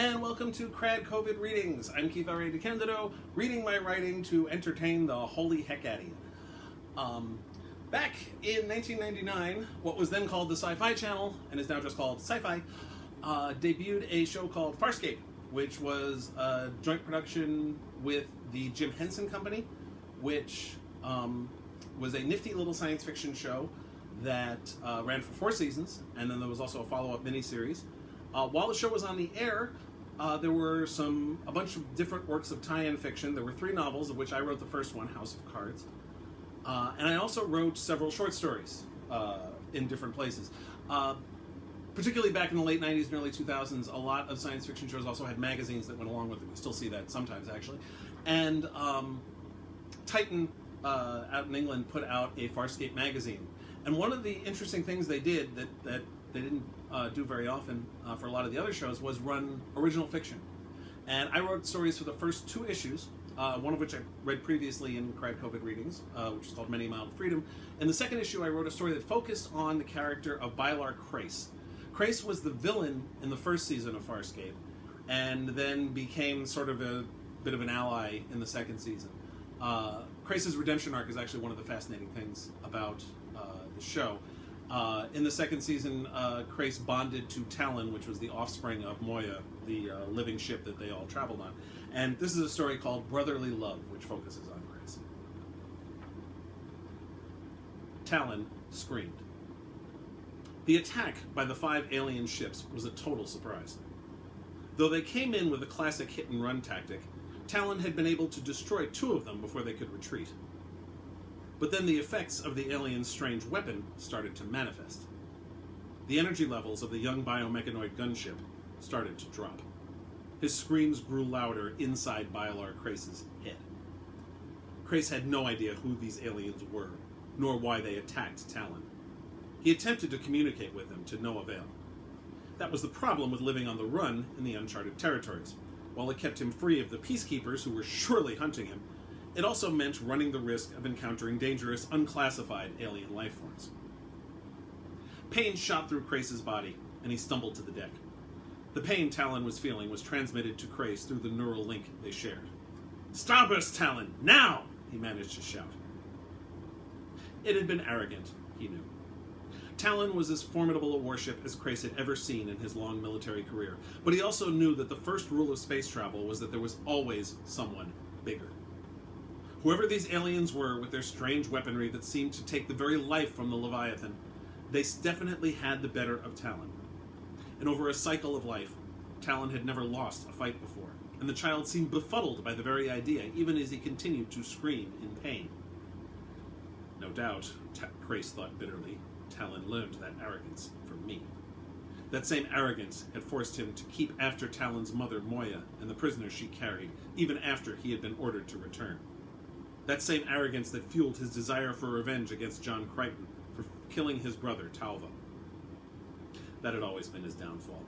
and welcome to KRAD COVID Readings. I'm Keith R.A. DeCandido, reading my writing to entertain the holy heck out of you. Back in 1999, what was then called the Sci-Fi Channel, and is now just called Sci-Fi, debuted a show called FARSCAPE, which was a joint production with the Jim Henson Company, which was a nifty little science fiction show that ran for 4 seasons, and then there was also a follow-up miniseries. While the show was on the air, there were a bunch of different works of tie-in fiction. There were 3 novels, of which I wrote the first one, House of Cards. And I also wrote several short stories in different places. Particularly back in the late 90s and early 2000s, a lot of science fiction shows also had magazines that went along with it. We still see that sometimes, actually. And Titan out in England put out a Farscape magazine. And one of the interesting things they did that they didn't do very often for a lot of the other shows was run original fiction. And I wrote stories for the first 2 issues, one of which I read previously in KRAD COVID Readings, which is called Many a Mile to Freedom. In the second issue, I wrote a story that focused on the character of Bialar Crais. Crais was the villain in the first season of Farscape, and then became sort of a bit of an ally in the second season. Crais' redemption arc is actually one of the fascinating things about the show. In the second season, Crais bonded to Talon, which was the offspring of Moya, the living ship that they all traveled on. And this is a story called Brotherly Love, which focuses on Crais. Talon screamed. The attack by the 5 alien ships was a total surprise. Though they came in with a classic hit-and-run tactic, Talon had been able to destroy 2 of them before they could retreat. But then the effects of the alien's strange weapon started to manifest. The energy levels of the young biomechanoid gunship started to drop. His screams grew louder inside Bialar Crais' head. Crais had no idea who these aliens were, nor why they attacked Talon. He attempted to communicate with them to no avail. That was the problem with living on the run in the uncharted territories. While it kept him free of the peacekeepers who were surely hunting him, it also meant running the risk of encountering dangerous, unclassified alien life forms. Pain shot through Crais' body, and he stumbled to the deck. The pain Talon was feeling was transmitted to Crais through the neural link they shared. "Starburst, Talon, now!" he managed to shout. It had been arrogant, he knew. Talon was as formidable a warship as Crais had ever seen in his long military career, but he also knew that the first rule of space travel was that there was always someone bigger. Whoever these aliens were with their strange weaponry that seemed to take the very life from the Leviathan, they definitely had the better of Talon. And over a cycle of life, Talon had never lost a fight before, and the child seemed befuddled by the very idea, even as he continued to scream in pain. No doubt, Crais thought bitterly, Talon learned that arrogance from me. That same arrogance had forced him to keep after Talon's mother, Moya, and the prisoners she carried, even after he had been ordered to return. That same arrogance that fueled his desire for revenge against John Crichton for killing his brother, Talvo. That had always been his downfall.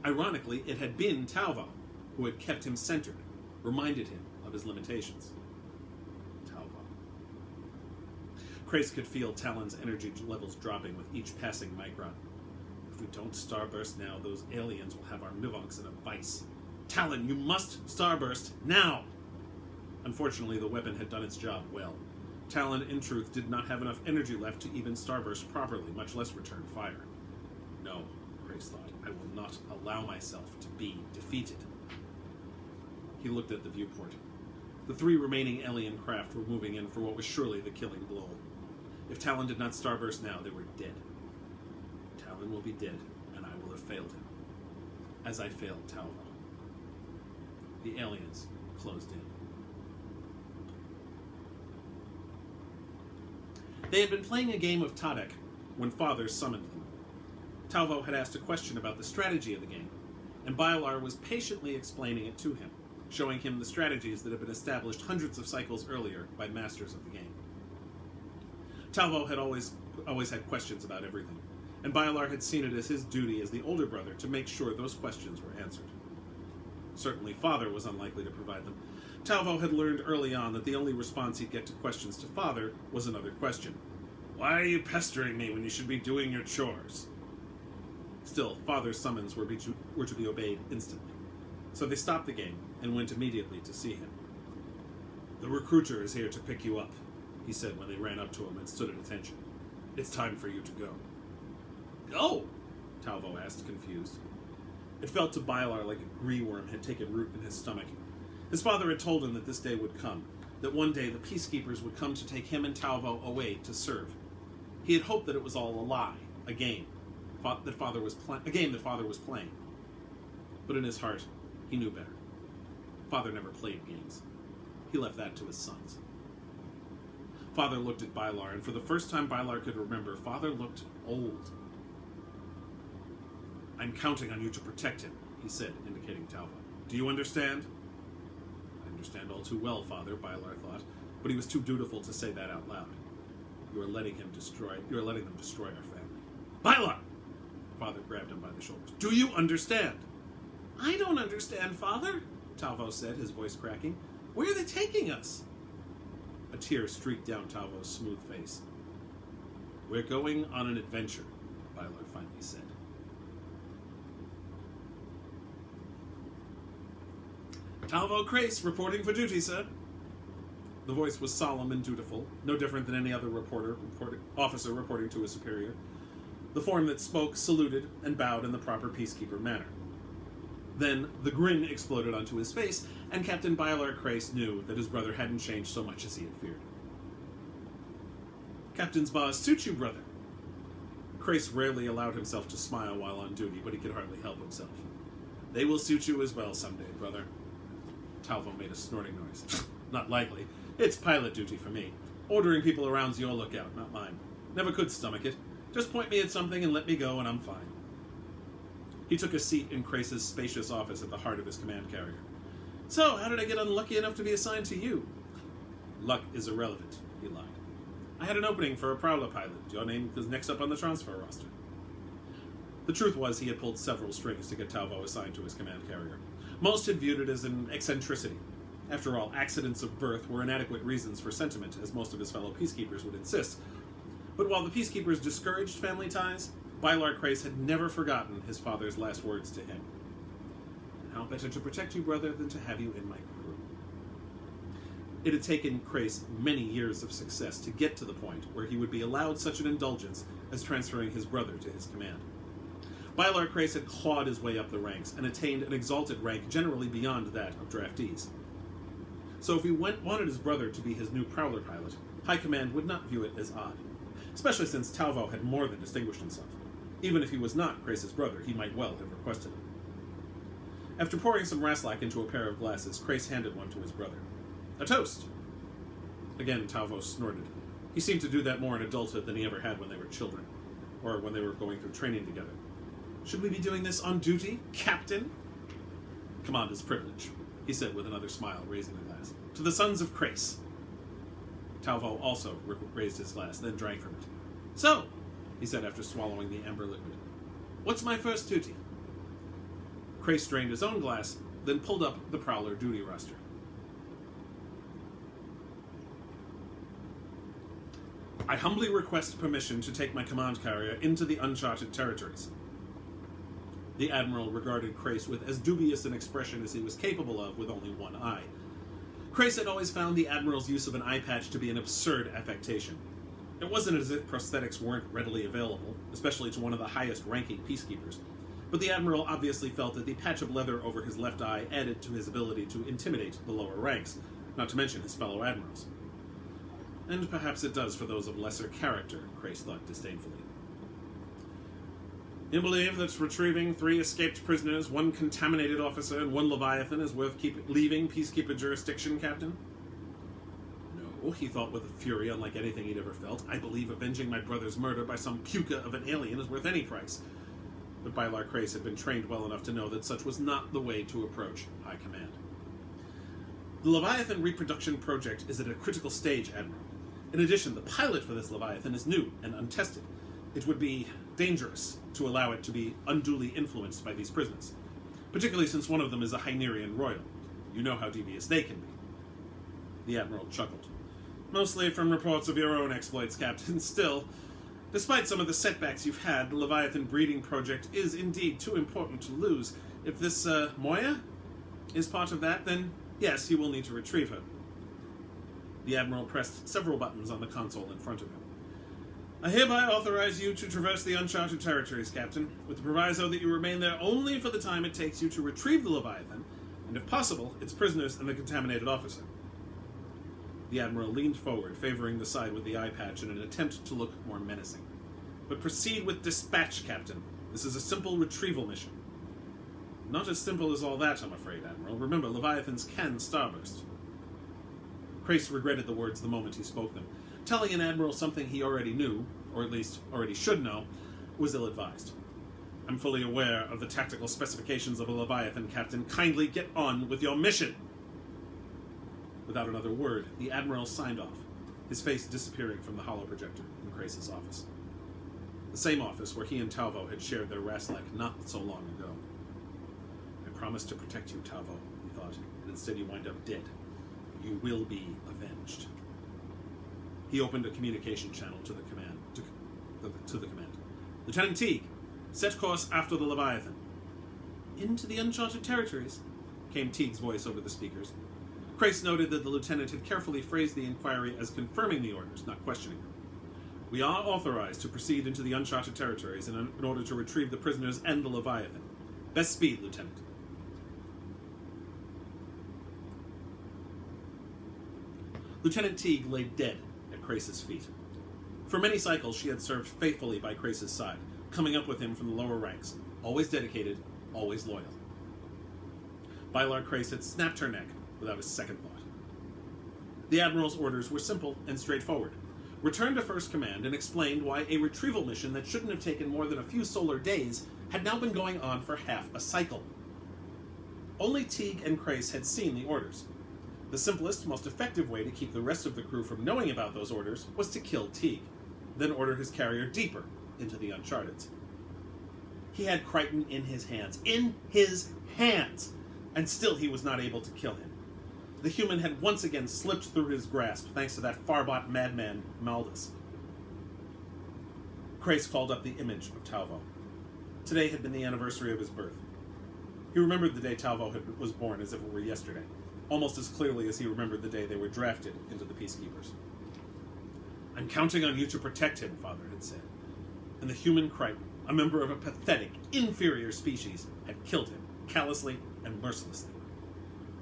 Ironically, it had been Talvo who had kept him centered, reminded him of his limitations. Talvo. Crais could feel Talon's energy levels dropping with each passing micron. If we don't starburst now, those aliens will have our Mivonks in a vice. Talon, you must starburst now! Unfortunately, the weapon had done its job well. Talon, in truth, did not have enough energy left to even starburst properly, much less return fire. No, Crais thought, I will not allow myself to be defeated. He looked at the viewport. The 3 remaining alien craft were moving in for what was surely the killing blow. If Talon did not starburst now, they were dead. Talon will be dead, and I will have failed him, as I failed Talvo. The aliens closed in. They had been playing a game of Tadek when Father summoned them. Talvo had asked a question about the strategy of the game, and Bialar was patiently explaining it to him, showing him the strategies that had been established hundreds of cycles earlier by masters of the game. Talvo had always had questions about everything, and Bialar had seen it as his duty as the older brother to make sure those questions were answered. Certainly Father was unlikely to provide them. Talvo had learned early on that the only response he'd get to questions to Father was another question. Why are you pestering me when you should be doing your chores? Still, Father's summons were to be obeyed instantly. So they stopped the game and went immediately to see him. "The recruiter is here to pick you up," he said when they ran up to him and stood at attention. "It's time for you to go." "Go?" Talvo asked, confused. It felt to Bialar like a gree-worm had taken root in his stomach. His father had told him that this day would come, that one day the peacekeepers would come to take him and Talvo away to serve. He had hoped that it was all a lie, a game, a game that Father was playing. But in his heart, he knew better. Father never played games. He left that to his sons. Father looked at Bialar, and for the first time Bialar could remember, Father looked old. "I'm counting on you to protect him," he said, indicating Talvo. "Do you understand?" "I understand all too well, Father," Bialar thought, but he was too dutiful to say that out loud. You are letting them destroy our family." "Bialar!" Father grabbed him by the shoulders. "Do you understand?" "I don't understand, Father," Talvo said, his voice cracking. "Where are they taking us?" A tear streaked down Talvo's smooth face. "We're going on an adventure," Bialar finally said. "Talvo Crais, reporting for duty, sir." The voice was solemn and dutiful, no different than any other officer reporting to a superior. The form that spoke saluted and bowed in the proper peacekeeper manner. Then the grin exploded onto his face, and Captain Bialar Crais knew that his brother hadn't changed so much as he had feared. "Captain's bars suit you, brother." Crais rarely allowed himself to smile while on duty, but he could hardly help himself. "They will suit you as well someday, brother." Talvo made a snorting noise. "Not likely. It's pilot duty for me. Ordering people around's your lookout, not mine. Never could stomach it. Just point me at something and let me go, and I'm fine." He took a seat in Crais's spacious office at the heart of his command carrier. "So, how did I get unlucky enough to be assigned to you?" "Luck is irrelevant," he lied. "I had an opening for a Prowler pilot. Your name was next up on the transfer roster." The truth was he had pulled several strings to get Talvo assigned to his command carrier. Most had viewed it as an eccentricity. After all, accidents of birth were inadequate reasons for sentiment, as most of his fellow peacekeepers would insist. But while the peacekeepers discouraged family ties, Bialar Crais had never forgotten his father's last words to him. "And how better to protect you, brother, than to have you in my crew?" It had taken Crais many years of success to get to the point where he would be allowed such an indulgence as transferring his brother to his command. Bialar Crais had clawed his way up the ranks and attained an exalted rank generally beyond that of draftees. So if he wanted his brother to be his new Prowler pilot, High Command would not view it as odd, especially since Talvo had more than distinguished himself. Even if he was not Crais's brother, he might well have requested it. After pouring some Raslack into a pair of glasses, Crais handed one to his brother. "A toast!" Again, Talvo snorted. He seemed to do that more in adulthood than he ever had when they were children, or when they were going through training together. "Should we be doing this on duty, Captain?" "Command is privilege," he said with another smile, raising the glass. "To the sons of Crais." Talvo also raised his glass, then drank from it. "So," he said after swallowing the amber liquid, "what's my first duty?" Crais drained his own glass, then pulled up the Prowler duty roster. "I humbly request permission to take my command carrier into the uncharted territories." The Admiral regarded Crais with as dubious an expression as he was capable of with only one eye. Crais had always found the Admiral's use of an eye patch to be an absurd affectation. It wasn't as if prosthetics weren't readily available, especially to one of the highest-ranking peacekeepers, but the Admiral obviously felt that the patch of leather over his left eye added to his ability to intimidate the lower ranks, not to mention his fellow Admirals. And perhaps it does for those of lesser character, Crais thought disdainfully. "You believe that retrieving 3 escaped prisoners, 1 contaminated officer, and 1 Leviathan is worth leaving peacekeeper jurisdiction, Captain?" "No," he thought with a fury unlike anything he'd ever felt. "I believe avenging my brother's murder by some puka of an alien is worth any price." But Bialar Crais had been trained well enough to know that such was not the way to approach High Command. "The Leviathan reproduction project is at a critical stage, Admiral. In addition, the pilot for this Leviathan is new and untested. It would be dangerous to allow it to be unduly influenced by these prisoners, particularly since one of them is a Hynerian royal. You know how devious they can be." The Admiral chuckled. "Mostly from reports of your own exploits, Captain. Still, Despite some of the setbacks you've had, the Leviathan breeding project is indeed too important to lose. If this, Moya is part of that, then yes, you will need to retrieve her. The Admiral pressed several buttons on the console in front of him. I hereby authorize you to traverse the uncharted territories, Captain, with the proviso that you remain there only for the time it takes you to retrieve the Leviathan, and if possible, its prisoners and the contaminated officer. The Admiral leaned forward, favoring the side with the eye patch in an attempt to look more menacing. But proceed with dispatch, Captain. This is a simple retrieval mission. Not as simple as all that, I'm afraid, Admiral. Remember, Leviathans can starburst. Crais regretted the words the moment he spoke them. Telling an Admiral something he already knew, or at least already should know, was ill-advised. I'm fully aware of the tactical specifications of a Leviathan, Captain. Kindly get on with your mission! Without another word, the Admiral signed off, his face disappearing from the holoprojector in Crais' office. The same office where he and Talvo had shared their Raslek not so long ago. I promised to protect you, Talvo, he thought, and instead you wind up dead. You will be avenged. He opened a communication channel to the command. To the command. Lieutenant Teague, set course after the Leviathan. Into the uncharted territories, came Teague's voice over the speakers. Crais noted that the lieutenant had carefully phrased the inquiry as confirming the orders, not questioning them. We are authorized to proceed into the uncharted territories in order to retrieve the prisoners and the Leviathan. Best speed, Lieutenant. Lieutenant Teague lay dead at Crais' feet. For many cycles she had served faithfully by Crais' side, coming up with him from the lower ranks, always dedicated, always loyal. Bialar Crais had snapped her neck without a second thought. The Admiral's orders were simple and straightforward. Return to First Command and explained why a retrieval mission that shouldn't have taken more than a few solar days had now been going on for half a cycle. Only Teague and Crais had seen the orders. The simplest, most effective way to keep the rest of the crew from knowing about those orders was to kill Teague, then order his carrier deeper into the Uncharted. He had Crichton in his hands. In his hands! And still he was not able to kill him. The human had once again slipped through his grasp, thanks to that farbot madman, Maldus. Crais called up the image of Talvo. Today had been the anniversary of his birth. He remembered the day Talvo was born as if it were yesterday, almost as clearly as he remembered the day they were drafted into the Peacekeepers. I'm counting on you to protect him, Father had said. And the human Crichton, a member of a pathetic, inferior species, had killed him, callously and mercilessly.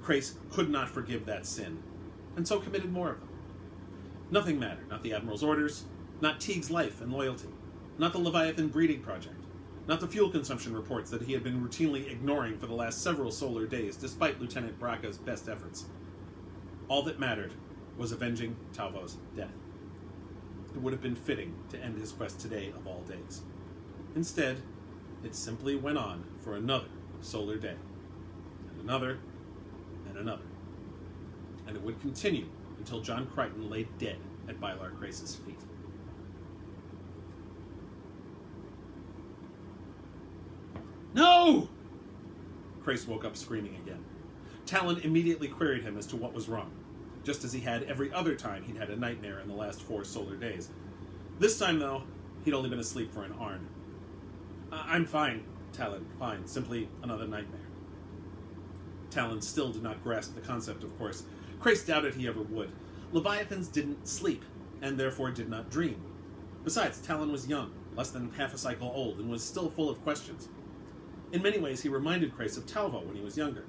Crais could not forgive that sin, and so committed more of them. Nothing mattered, not the Admiral's orders, not Teague's life and loyalty, not the Leviathan breeding project, not the fuel consumption reports that he had been routinely ignoring for the last several solar days, despite Lieutenant Braca's best efforts. All that mattered was avenging Talvo's death. It would have been fitting to end his quest today of all days. Instead, it simply went on for another solar day, and another, and another. And it would continue until John Crichton lay dead at Bialar Crais' feet. No! Crais woke up screaming again. Talon immediately queried him as to what was wrong, just as he had every other time he'd had a nightmare in the last 4 solar days. This time, though, he'd only been asleep for an Arn. I'm fine, Talon, fine. Simply another nightmare. Talon still did not grasp the concept, of course. Crais doubted he ever would. Leviathans didn't sleep, and therefore did not dream. Besides, Talon was young, less than half a cycle old, and was still full of questions. In many ways, he reminded Crais of Talvo when he was younger.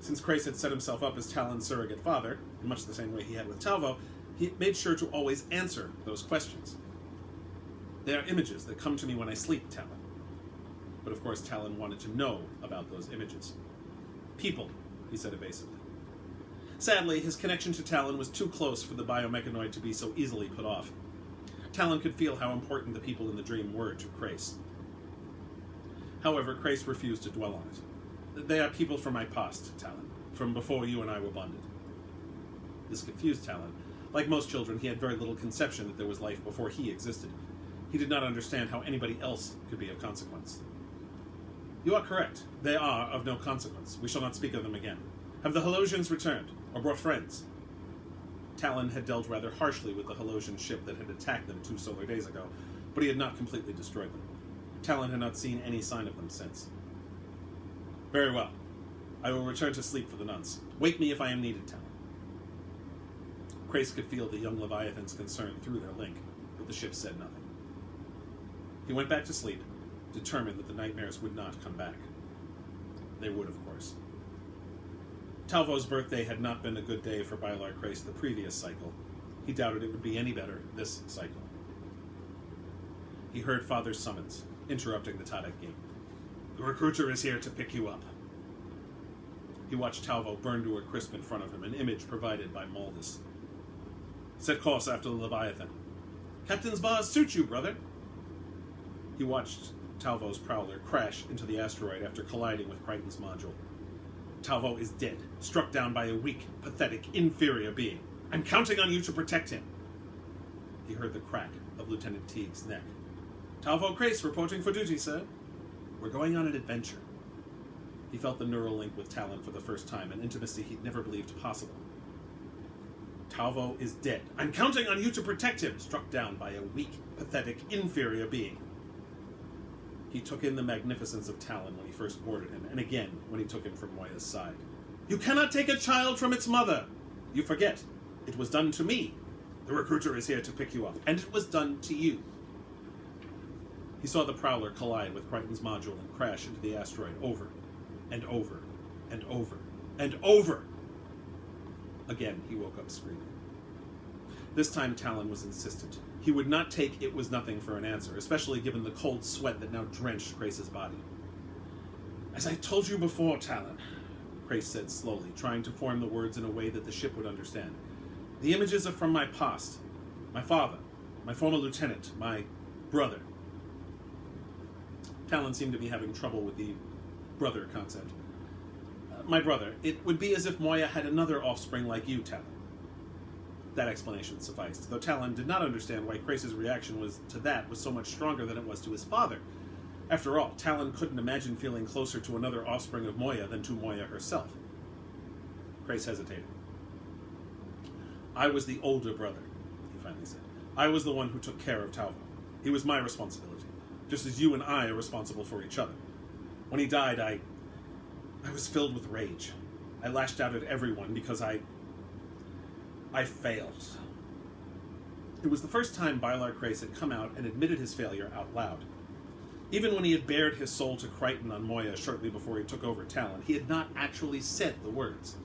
Since Crais had set himself up as Talon's surrogate father, in much the same way he had with Talvo, he made sure to always answer those questions. They are images that come to me when I sleep, Talon. But of course, Talon wanted to know about those images. People, he said evasively. Sadly, his connection to Talon was too close for the biomechanoid to be so easily put off. Talon could feel how important the people in the dream were to Crais. However, Crais refused to dwell on it. They are people from my past, Talon, from before you and I were bonded. This confused Talon. Like most children, he had very little conception that there was life before he existed. He did not understand how anybody else could be of consequence. You are correct. They are of no consequence. We shall not speak of them again. Have the Halosians returned, or brought friends? Talon had dealt rather harshly with the Halosian ship that had attacked them 2 solar days ago, but he had not completely destroyed them. Talon had not seen any sign of them since. Very well. I will return to sleep for the nonce. Wake me if I am needed, Talon. Crais could feel the young Leviathan's concern through their link, but the ship said nothing. He went back to sleep, determined that the nightmares would not come back. They would, of course. Talvo's birthday had not been a good day for Bialar Crais the previous cycle. He doubted it would be any better this cycle. He heard Father's summons, interrupting the Tadak game. The recruiter is here to pick you up. He watched Talvo burn to a crisp in front of him, an image provided by Maldus. Set course after the Leviathan. Captain's bars suit you, brother. He watched Talvo's prowler crash into the asteroid after colliding with Crichton's module. Talvo is dead, struck down by a weak, pathetic, inferior being. I'm counting on you to protect him. He heard the crack of Lieutenant Teague's neck. Talvo Crais reporting for duty, sir. We're going on an adventure. He felt the neural link with Talon for the first time, an intimacy he'd never believed possible. Talvo is dead. I'm counting on you to protect him, struck down by a weak, pathetic, inferior being. He took in the magnificence of Talon when he first boarded him, and again when he took him from Moya's side. You cannot take a child from its mother! You forget. It was done to me. The recruiter is here to pick you up, and it was done to you. He saw the Prowler collide with Crichton's module and crash into the asteroid over and over and over and over. Again, he woke up screaming. This time Talon was insistent. He would not take "it was nothing" for an answer, especially given the cold sweat that now drenched Crais' body. As I told you before, Talon, Crais said slowly, trying to form the words in a way that the ship would understand. The images are from my past. My father, my former lieutenant, my brother. Talon seemed to be having trouble with the brother concept. My brother. It would be as if Moya had another offspring like you, Talon. That explanation sufficed, though Talon did not understand why Crais' reaction was so much stronger than it was to his father. After all, Talon couldn't imagine feeling closer to another offspring of Moya than to Moya herself. Crais hesitated. I was the older brother, he finally said. I was the one who took care of Talvo. He was my responsibility, just as you and I are responsible for each other. When he died, I was filled with rage. I lashed out at everyone because I failed. It was the first time Bialar Crais had come out and admitted his failure out loud. Even when he had bared his soul to Crichton on Moya shortly before he took over Talon, he had not actually said the words.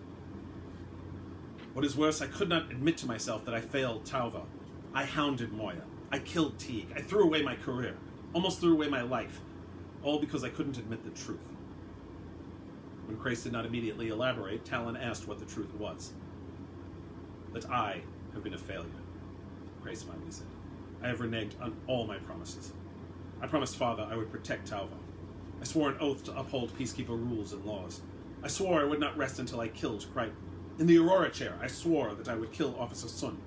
What is worse, I could not admit to myself that I failed Talvo. I hounded Moya. I killed Teague. I threw away my career. Almost threw away my life. All because I couldn't admit the truth. When Crais did not immediately elaborate, Talon asked what the truth was. That I have been a failure, Crais finally said. I have reneged on all my promises. I promised Father I would protect Talvo. I swore an oath to uphold Peacekeeper rules and laws. I swore I would not rest until I killed Crichton. In the Aurora chair, I swore that I would kill Officer Sun.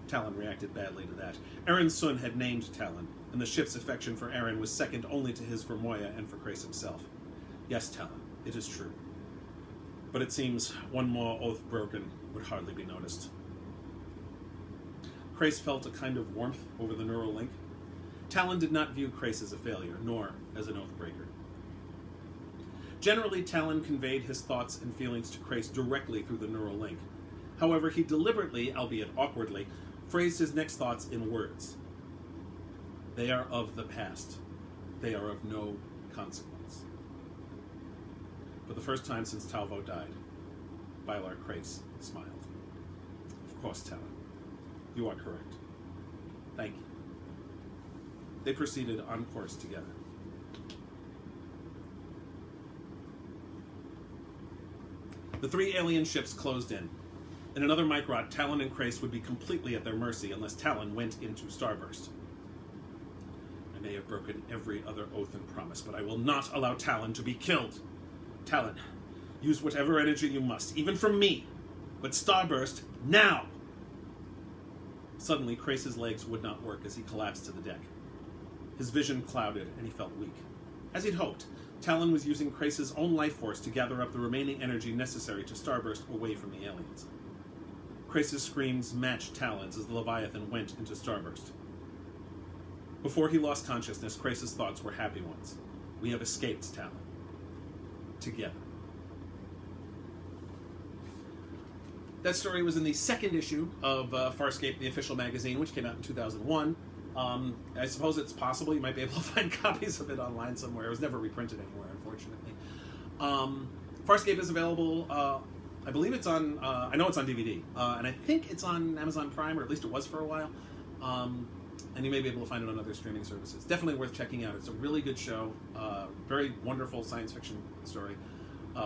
Talon reacted badly to that. Aaron Sun had named Talon, and the ship's affection for Aaron was second only to his for Moya and for Crais himself. Yes, Talon, it is true. But it seems one more oath broken would hardly be noticed. Crais felt a kind of warmth over the neural link. Talon did not view Crais as a failure, nor as an oath breaker. Generally, Talon conveyed his thoughts and feelings to Crais directly through the neural link. However, he deliberately, albeit awkwardly, phrased his next thoughts in words. They are of the past. They are of no consequence. For the first time since Talvo died, Bialar Crais smiled. Of course, Talon. You are correct. Thank you. They proceeded on course together. The three alien ships closed in. In another microt, Talon and Crais would be completely at their mercy unless Talon went into Starburst. I may have broken every other oath and promise, but I will not allow Talon to be killed. Talon, use whatever energy you must, even from me. But Starburst, now! Suddenly, Crais' legs would not work as he collapsed to the deck. His vision clouded, and he felt weak. As he'd hoped, Talon was using Crais' own life force to gather up the remaining energy necessary to Starburst away from the aliens. Crais' screams matched Talon's as the Leviathan went into Starburst. Before he lost consciousness, Crais' thoughts were happy ones. We have escaped Talon. Together. That story was in the second issue of FARSCAPE, the official magazine, which came out in 2001. I suppose it's possible you might be able to find copies of it online somewhere. It was never reprinted anywhere, unfortunately. FARSCAPE is available, I believe it's on, I know it's on DVD, and I think it's on Amazon Prime, or at least it was for a while. And you may be able to find it on other streaming services. Definitely worth checking out. It's a really good show, very wonderful science fiction story,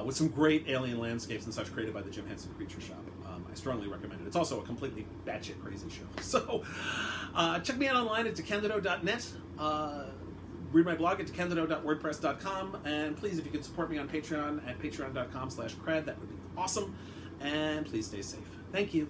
with some great alien landscapes and such created by the Jim Henson Creature Shop. I strongly recommend it. It's also a completely batshit crazy show. So check me out online at DeCandido.net. Read my blog at DeCandido.wordpress.com. And please, if you could support me on Patreon at patreon.com/KRAD, that would be awesome. And please stay safe. Thank you.